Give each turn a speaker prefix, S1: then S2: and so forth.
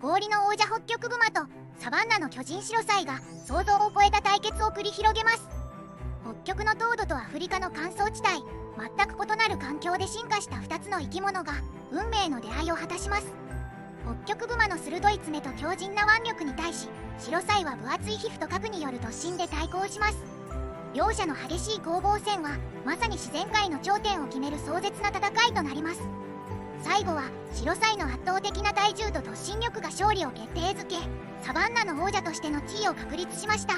S1: 氷の王者ホッキョクグマとサバンナの巨人シロサイが想像を超えた対決を繰り広げます。北極の凍土とアフリカの乾燥地帯、全く異なる環境で進化した2つの生き物が運命の出会いを果たします。北極グマの鋭い爪と強靭な腕力に対し、シロサイは分厚い皮膚と核による突進で対抗します。両者の激しい攻防戦はまさに自然界の頂点を決める壮絶な戦いとなります。最後はシロサイの圧倒的な体重と突進力が勝利を決定づけ、サバンナの王者としての地位を確立しました。